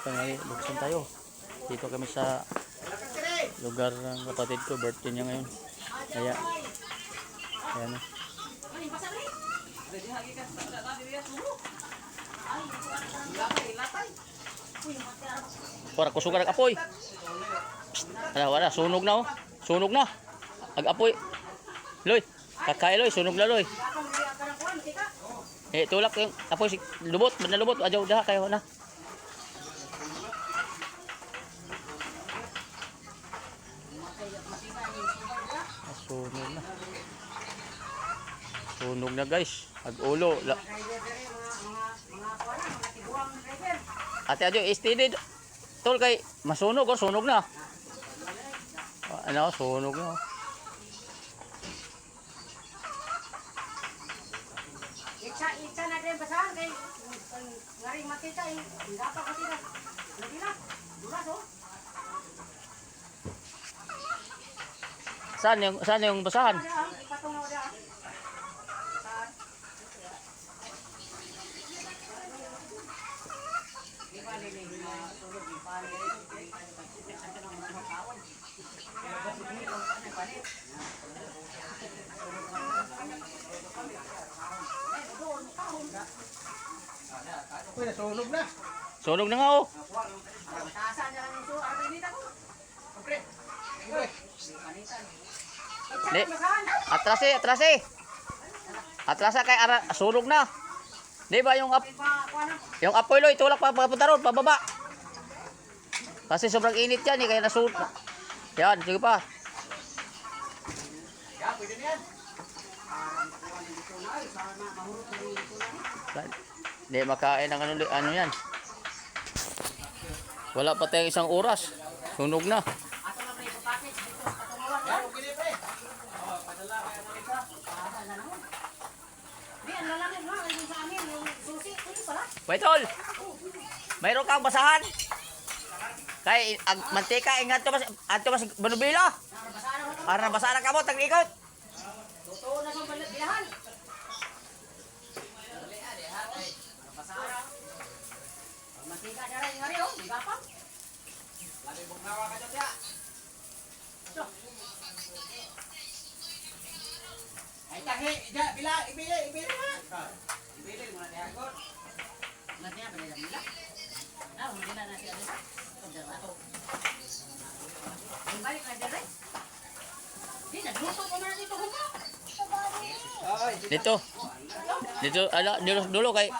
tanghali, buksan tayo. Dito kami sa lugar ng kapatid ko, birthday niya ngayon. Kaya, ayan na. Para kusugan ang apoy. Wala, sunog na oh. Sunog na. Ag-apoy. Loy, kakay Loy, sunog na Loy. Tulak yung apoy, lubot, manalubot, adyaw dah kayo na. Sunog na. Sunog na guys. Ag-ulo. Ate adyo, steady. Tol kay masunog oh, sunog na. Ano, sunog na. Itsa na din basahan kay ngaring makita eh. Dapat kasi na. Lagi na. Dulas oh. Saan yung basahan? Ipatong na daan. Sunog na. Sunog na nga oh. Tasan na lang yung suha. Ano dito ko? Pre. Di. Atrase. Atrasa kay sunog na. Di ba yung apoy Loy, tulak pa papunta ron, pababa. Kasi sobrang init yan eh, kaya nasunog. Yan, sige pa. Ya, pwede na yan. Di makain ng ano yan. Wala pa tayong isang oras. Sunog na. Wait tol. Mayroon kang basahan? Kay mantika ingat to mas banubila. Para basahan ka mo tag-ikot. Totoo na sa bilahan. Matika na rin nga rin oh. Gapang. Lagi bugnawa ka dyan ya. Ay tahi, ija, ibili na. Ibili mo na diagon. Nanti apa dia bilang? Nah, mungkin nanti ada konservator. Balik aja deh. Dia nak dulu kok mana itu hukum? Dito dulu kay